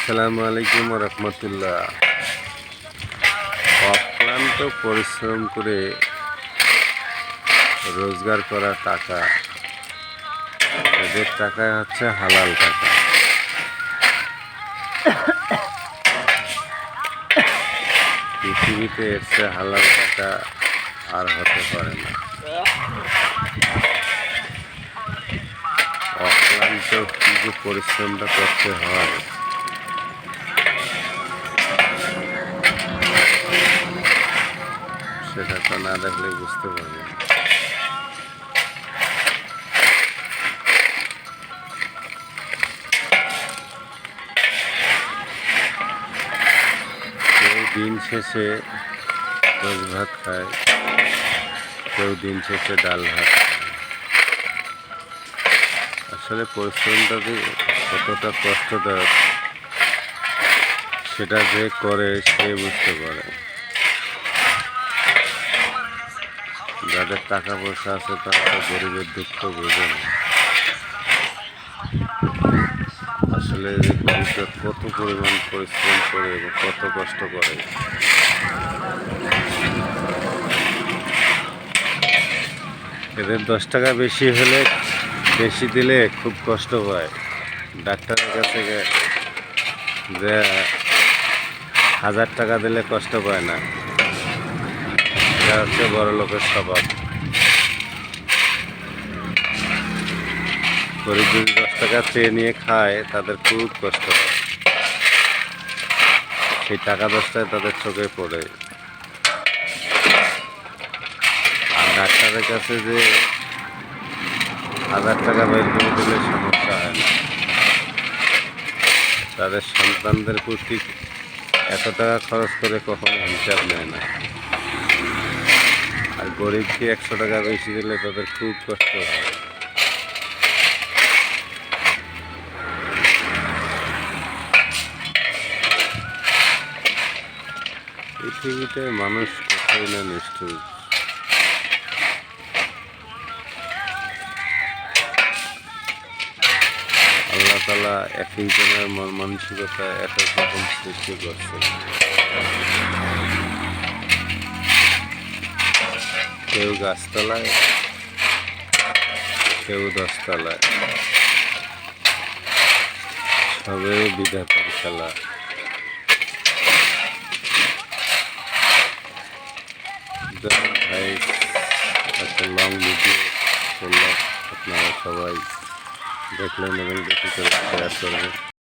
আসসালামু আলাইকুম রহমতুল্লাহ। অক্লান্ত পরিশ্রম করে রোজগার করা টাকা, এদের টাকা হচ্ছে হালাল টাকা। পৃথিবীতে এর চেয়ে হালাল টাকা আর হতে পারে না। অক্লান্ত কি যে পরিশ্রমটা করতে হয়, সেটা তো না দেখলে বুঝতে পারবে না। কেউ দিন শেষে রোজ ভাত খায়, কেউ দিন শেষে ডাল ভাত খায়। আসলে পরিশ্রমটা যে কতটা কষ্টদায়ক সেটা যে করে সে বুঝতে পারে। যাদের টাকা পয়সা আছে তারা তো গরিবের দুঃখ বোঝে না। আসলে যে গরিবরা কত পরিমাণ পরিশ্রম করে এবং কত কষ্ট করে, এদের 10 টাকা বেশি হলে, বেশি দিলে খুব কষ্ট পায়। ডাক্তারের কাছে যে 1000 টাকা দিলে কষ্ট পায় না, এটা হচ্ছে বড় লোকের স্বভাব। গরিব যদি 10 টাকা চেয়ে নিয়ে খায় তাদের খুব কষ্ট হয়। সেই টাকা 10টায় তাদের চোখে পড়ে। আর ডাক্তারের কাছে যে 1000 টাকা বের করে দিলে সমস্যা হয় না। তাদের সন্তানদের প্রতি এত টাকা খরচ করে কখনো হিসাব নেয় না। আর গরিবকে 100 টাকা বেশি দিলে তাদের খুব কষ্ট হয়। পৃথিবীতে মানুষ কতই না নিষ্ঠুর। আল্লাহ তাআলা এক একজনের মন মানসিকতা এক এক রকম সৃষ্টি করছে। কেউ গাছতলায়, কেউ 10 তলায়, সবে বিধাতার খেলা। ভাই একটা লং ভিডিও করলাম, আপনারা সবাই দেখলেন এবং বেশি করে শেয়ার করবেন।